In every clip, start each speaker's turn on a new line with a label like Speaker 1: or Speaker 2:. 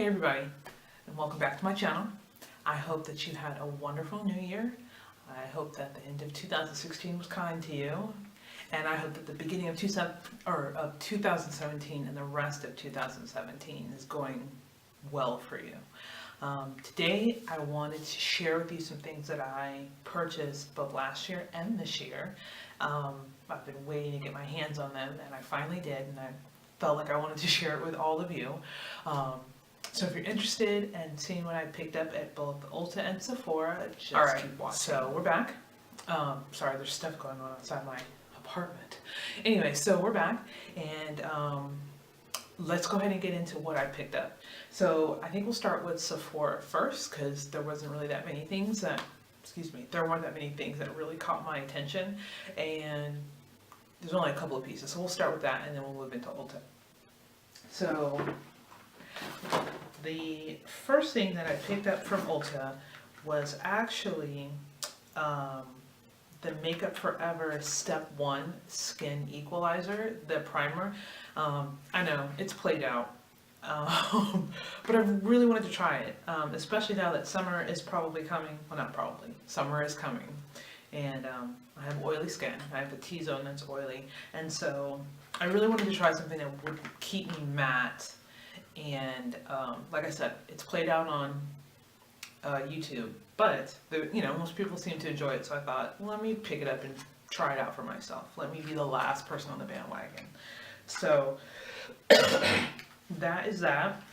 Speaker 1: everybody, and welcome back to my channel. I hope that you had a wonderful new year. I hope that the end of 2016 was kind to you, and I hope that the beginning of 2017 and the rest of 2017 is going well for you. Today I wanted to share with you some things that I purchased both last year and this year. I've been waiting to get my hands on them, and I finally did, and I felt like I wanted to share it with all of you. So if you're interested in seeing what I picked up at both Ulta and Sephora, just keep watching. So we're back. Sorry, there's stuff going on outside my apartment. Anyway, so we're back, and let's go ahead and get into what I picked up. So I think we'll start with Sephora first, because there wasn't really that many things that, there weren't that many things that really caught my attention, and there's only a couple of pieces. So we'll start with that, and then we'll move into Ulta. So the first thing that I picked up from Ulta was actually the Makeup Forever Step 1 Skin Equalizer, the primer. I know, it's played out, but I really wanted to try it, especially now that summer is probably coming. Well, not probably, summer is coming. And I have oily skin. I have a T-zone that's oily. And so I really wanted to try something that would keep me matte. And like I said, it's played out on YouTube, but most people seem to enjoy it. So I thought, let me pick it up and try it out for myself. Let me be the last person on the bandwagon. So that is that.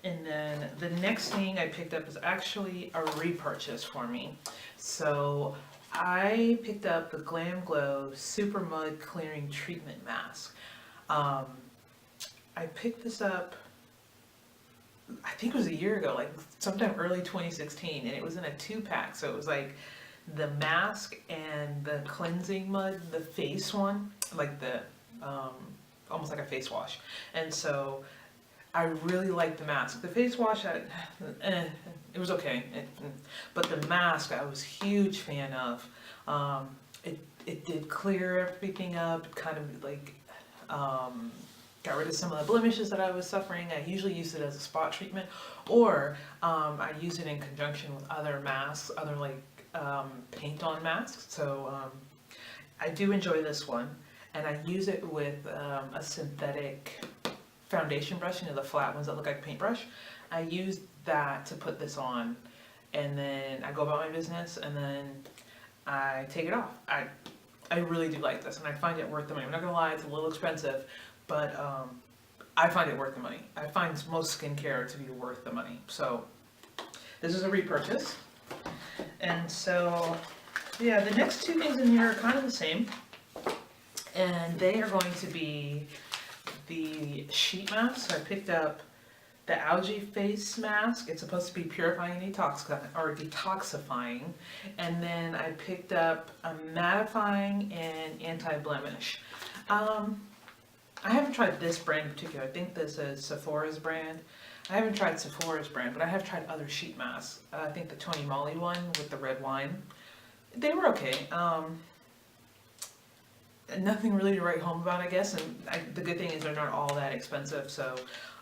Speaker 1: And then the next thing I picked up is actually a repurchase for me. So I picked up the Glam Glow Super Mud Clearing Treatment Mask. I picked this up, I think it was a year ago, like sometime early 2016, and it was in a 2-pack. So it was like the mask and the cleansing mud, the face one, like the, almost like a face wash. And so I really liked the mask. The face wash, it was okay, but the mask I was a huge fan of. It did clear everything up, kind of like got rid of some of the blemishes that I was suffering. I usually use it as a spot treatment, or I use it in conjunction with other masks, other like paint-on masks. So I do enjoy this one, and I use it with a synthetic foundation brush, the flat ones that look like a paintbrush. I use that to put this on, and then I go about my business, and then I take it off. I really do like this, and I find it worth the money. I'm not gonna lie, it's a little expensive, but I find it worth the money. I find most skincare to be worth the money. So this is a repurchase. And so, yeah, the next two things in here are kind of the same, and they are going to be the sheet mask. So I picked up the algae face mask. It's supposed to be purifying and detoxifying. And then I picked up a mattifying and anti-blemish. I haven't tried this brand in particular. I think this is Sephora's brand. I haven't tried Sephora's brand, but I have tried other sheet masks. I think the Tony Moly one with the red wine, they were okay. Nothing really to write home about, I guess, and the good thing is they're not all that expensive, so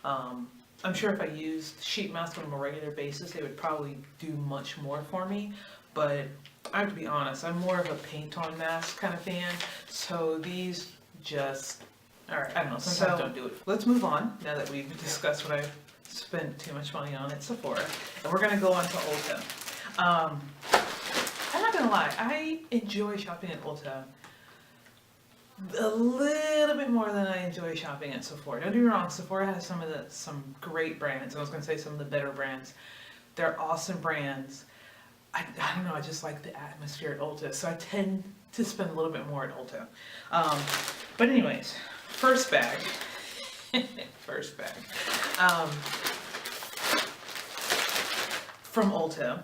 Speaker 1: I'm sure if I used sheet masks on a more regular basis, they would probably do much more for me, but I have to be honest, I'm more of a paint-on mask kind of fan, so these just, alright, I don't know, sometimes don't do it. Let's move on, now that we've discussed what I've spent too much money on at Sephora, and we're going to go on to Ulta. I'm not going to lie, I enjoy shopping at Ulta a little bit more than I enjoy shopping at Sephora. Don't get me wrong, Sephora has some great brands. I was going to say some of the better brands. They're awesome brands. I don't know, I just like the atmosphere at Ulta, so I tend to spend a little bit more at Ulta. But anyways, first bag. From Ulta.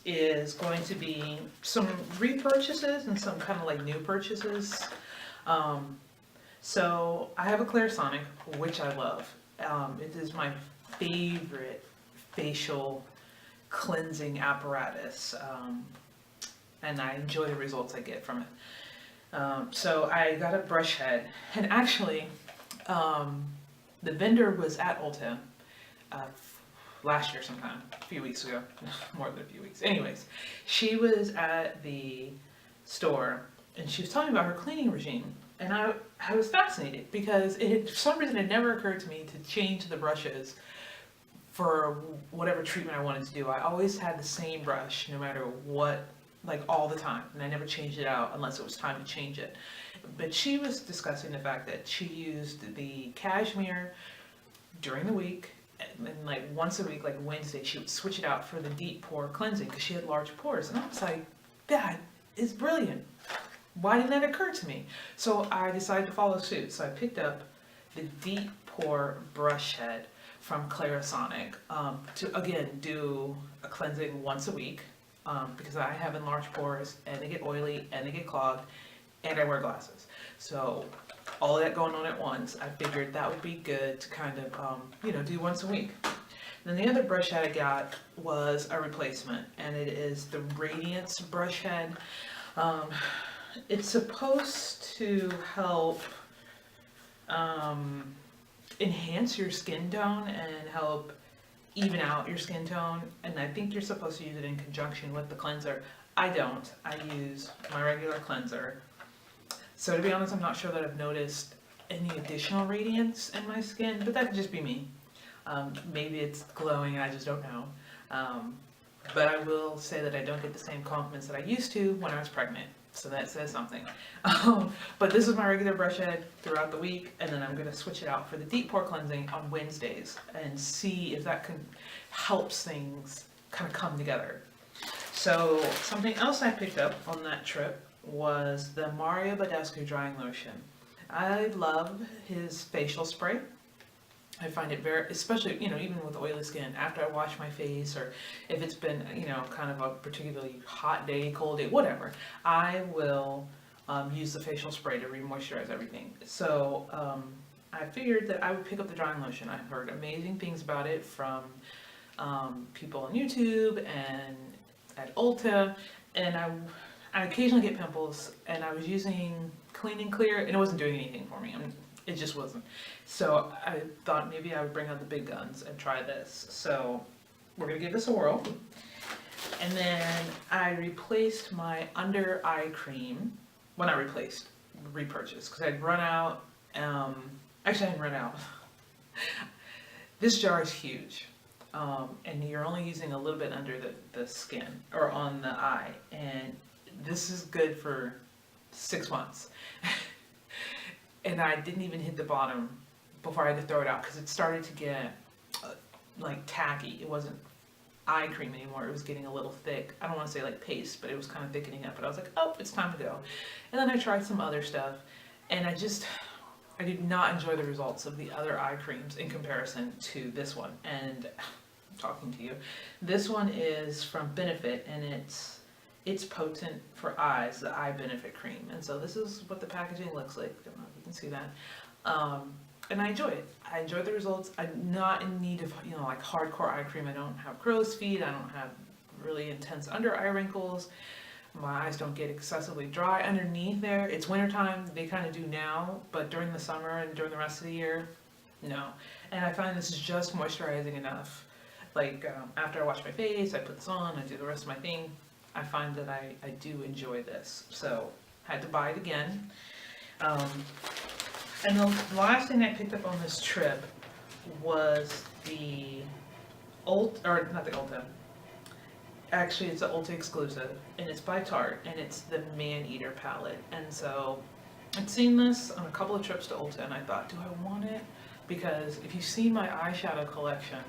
Speaker 1: Is going to be some repurchases and some kind of like new purchases. So I have a Clarisonic, which I love. It is my favorite facial cleansing apparatus, and I enjoy the results I get from it. So I got a brush head, and actually The vendor was at Ulta last year sometime, a few weeks ago, more than a few weeks. Anyways, she was at the store and she was telling me about her cleaning regime. And I was fascinated because for some reason it never occurred to me to change the brushes for whatever treatment I wanted to do. I always had the same brush no matter what, like all the time. And I never changed it out unless it was time to change it. But she was discussing the fact that she used the cashmere during the week, and like once a week, like Wednesday, she would switch it out for the deep pore cleansing because she had large pores. And I was like, that is brilliant. Why didn't that occur to me? So I decided to follow suit. So I picked up the deep pore brush head from Clarisonic to again do a cleansing once a week because I have enlarged pores and they get oily and they get clogged and I wear glasses. So all of that going on at once, I figured that would be good to kind of, do once a week. Then the other brush head I got was a replacement, and it is the Radiance brush head. It's supposed to help enhance your skin tone and help even out your skin tone, and I think you're supposed to use it in conjunction with the cleanser. I don't. I use my regular cleanser. So to be honest, I'm not sure that I've noticed any additional radiance in my skin, but that could just be me. Maybe it's glowing and I just don't know. But I will say that I don't get the same compliments that I used to when I was pregnant. So that says something. But this is my regular brush head throughout the week, and then I'm going to switch it out for the deep pore cleansing on Wednesdays and see if that helps things kind of come together. So something else I picked up on that trip was the Mario Badescu drying lotion. I love his facial spray. I find it very, especially, even with oily skin, after I wash my face or if it's been, kind of a particularly hot day, cold day, whatever, I will use the facial spray to re-moisturize everything. So I figured that I would pick up the drying lotion. I've heard amazing things about it from people on YouTube and at Ulta, and I occasionally get pimples, and I was using Clean and Clear, and it wasn't doing anything for me. It just wasn't. So I thought maybe I would bring out the big guns and try this. So we're gonna give this a whirl. And then I replaced my under eye cream. Well, not replaced, repurchased, because I'd run out. Actually, I didn't run out. This jar is huge. And you're only using a little bit under the skin or on the eye. And this is good for 6 months. And I didn't even hit the bottom before I had to throw it out because it started to get like tacky. It wasn't eye cream anymore. It was getting a little thick. I don't want to say like paste, but it was kind of thickening up. But I was like, oh, it's time to go. And then I tried some other stuff, and I did not enjoy the results of the other eye creams in comparison to this one. And I'm talking to you. This one is from Benefit, and it's potent for eyes, the Eye Benefit cream. And so this is what the packaging looks like. I don't know if you can see that. And I enjoy it. I enjoy the results. I'm not in need of, like hardcore eye cream. I don't have crow's feet. I don't have really intense under eye wrinkles. My eyes don't get excessively dry underneath there. It's wintertime. They kind of do now, but during the summer and during the rest of the year, no. And I find this is just moisturizing enough. Like after I wash my face, I put this on, I do the rest of my thing. I find that I do enjoy this. So I had to buy it again. And the last thing I picked up on this trip was the Ulta, or not the Ulta. Actually, it's an Ulta exclusive, and it's by Tarte, and it's the Man Eater palette. And so I'd seen this on a couple of trips to Ulta, and I thought, do I want it? Because if you've seen my eyeshadow collection,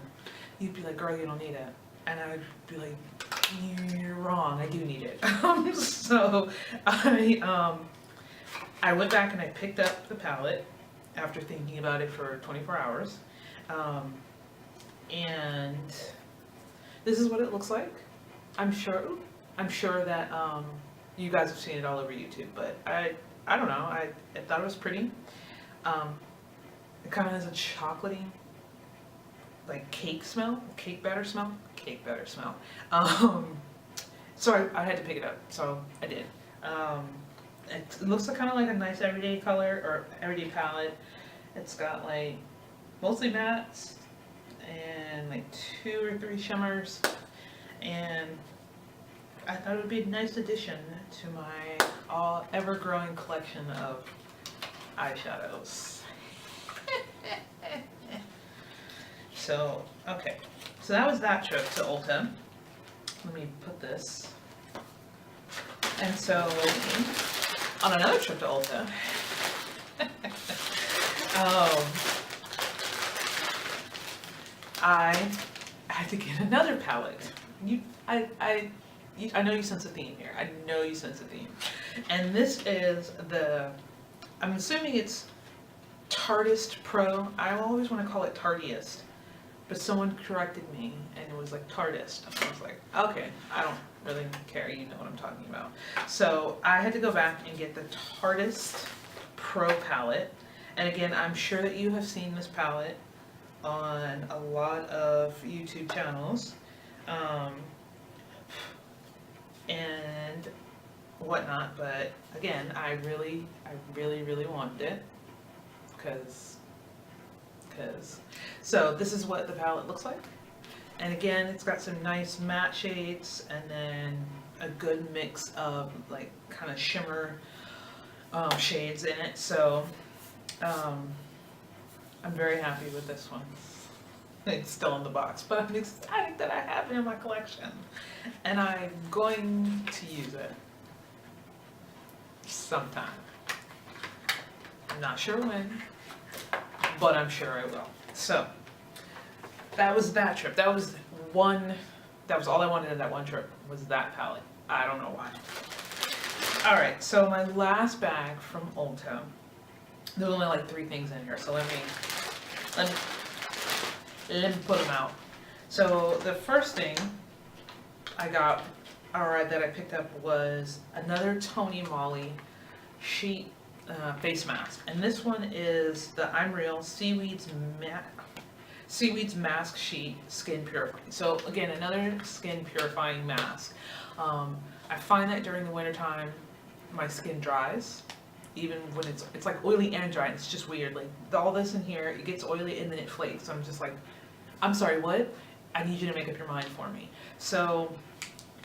Speaker 1: you'd be like, girl, you don't need it. And I'd be like, you're wrong, I do need it. So I went back and I picked up the palette after thinking about it for 24 hours. And this is what it looks like. I'm sure that you guys have seen it all over YouTube, but I don't know, I thought it was pretty. It kind of has a chocolatey, like cake batter smell. So I had to pick it up, so I did. It looks kind of like a nice everyday color or everyday palette. It's got like mostly mattes and like 2 or 3 shimmers, and I thought it would be a nice addition to my ever-growing collection of eyeshadows. So, okay, so that was that trip to Ulta. Let me put this. And so, on another trip to Ulta, I had to get another palette. I know you sense a theme here. I know you sense a theme. And this is I'm assuming it's Tartist Pro. I always want to call it Tardiest, but someone corrected me and it was like Tartist. I was like, okay, I don't really care. You know what I'm talking about. So I had to go back and get the Tartist Pro palette. And again, I'm sure that you have seen this palette on a lot of YouTube channels and whatnot, but again, I really wanted it because so this is what the palette looks like. And again, it's got some nice matte shades and then a good mix of like kind of shimmer shades in it. So I'm very happy with this one. It's still in the box, but I'm excited that I have it in my collection. And I'm going to use it sometime. I'm not sure when, but I'm sure I will. So that was that trip. That was all I wanted in that one trip was that palette. I don't know why. All right, so my last bag from Ulta, there's only like 3 things in here, so let me put them out. So the first thing I got, that I picked up was another Tony Moly sheet face mask, and this one is the I'm Real Seaweeds Mask Sheet Skin Purifying. So again, another skin purifying mask. I find that during the wintertime, my skin dries. Even when it's like oily and dry, and it's just weird. Like all this in here, it gets oily and then it flakes. So I'm just like, I'm sorry, what? I need you to make up your mind for me. So,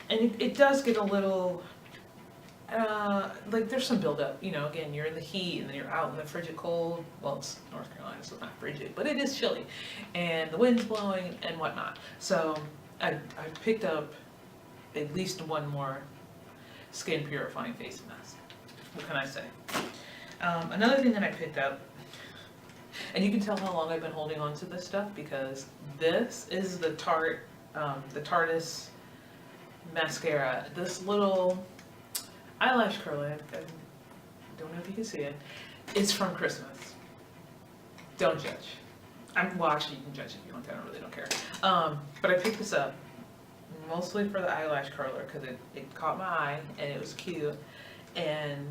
Speaker 1: and it does get a little, like there's some buildup. You know, again, you're in the heat and then you're out in the frigid cold. Well, it's North Carolina, so it's not frigid, but it is chilly. And the wind's blowing and whatnot. So I picked up at least one more skin purifying face mask. What can I say? Another thing that I picked up, and you can tell how long I've been holding on to this stuff because this is the Tartist mascara. This little eyelash curler, I don't know if you can see it, it's from Christmas. Don't judge. Well, actually you can judge if you want to, I really don't care. But I picked this up mostly for the eyelash curler because it caught my eye and it was cute. And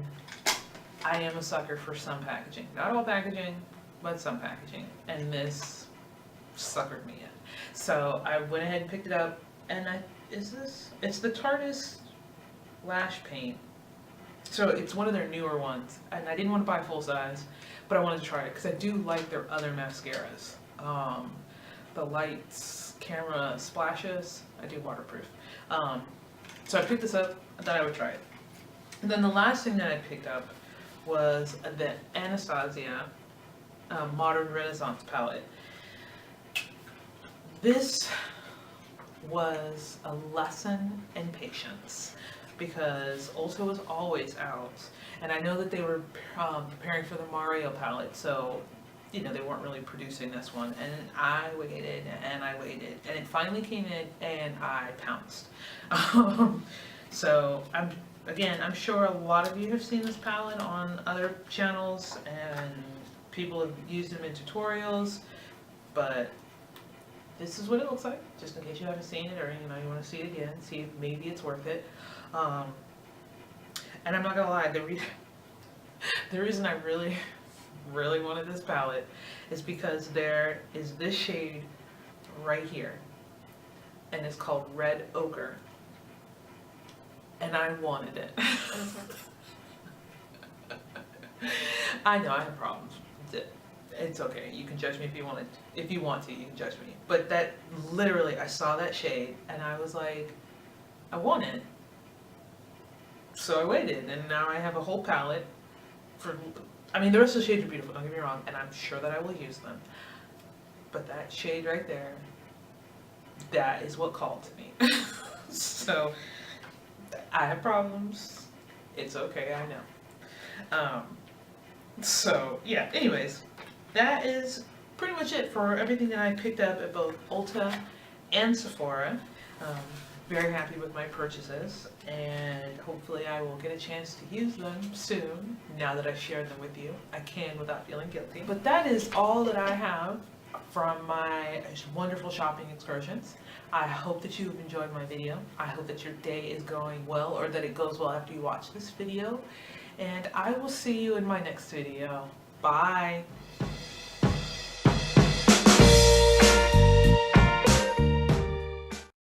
Speaker 1: I am a sucker for some packaging. Not all packaging, but some packaging. And this suckered me in. So I went ahead and picked it up. And it's the Tartist Lash Paint. So it's one of their newer ones. And I didn't want to buy full size, but I wanted to try it because I do like their other mascaras. The Lights Camera Splashes. I do waterproof. So I picked this up. I thought I would try it. And then the last thing that I picked up was the Anastasia Modern Renaissance palette. This was a lesson in patience because Ulta was always out, and I know that they were preparing for the Mario palette, so you know they weren't really producing this one. And I waited and I waited, and it finally came in, and I pounced. So I'm sure a lot of you have seen this palette on other channels and people have used them in tutorials, but this is what it looks like, just in case you haven't seen it or you want to see it again, see if maybe it's worth it. And I'm not gonna lie, the reason I really wanted this palette is because there is this shade right here, and it's called Red Ochre. And I wanted it. I know I have problems. it's okay. You can judge me if you want to. If you want to, you can judge me. But that literally, I saw that shade and I was like, I want it. So I waited, and now I have a whole palette for. I mean, the rest of the shades are beautiful. Don't get me wrong, and I'm sure that I will use them. But that shade right there, that is what called to me. So I have problems. It's okay. I know. So yeah. Anyways, that is pretty much it for everything that I picked up at both Ulta and Sephora. Very happy with my purchases, and hopefully I will get a chance to use them soon, now that I've shared them with you. I can without feeling guilty. But that is all that I have from my wonderful shopping excursions. I hope that you've enjoyed my video. I hope that your day is going well, or that it goes well after you watch this video. And I will see you in my next video. Bye!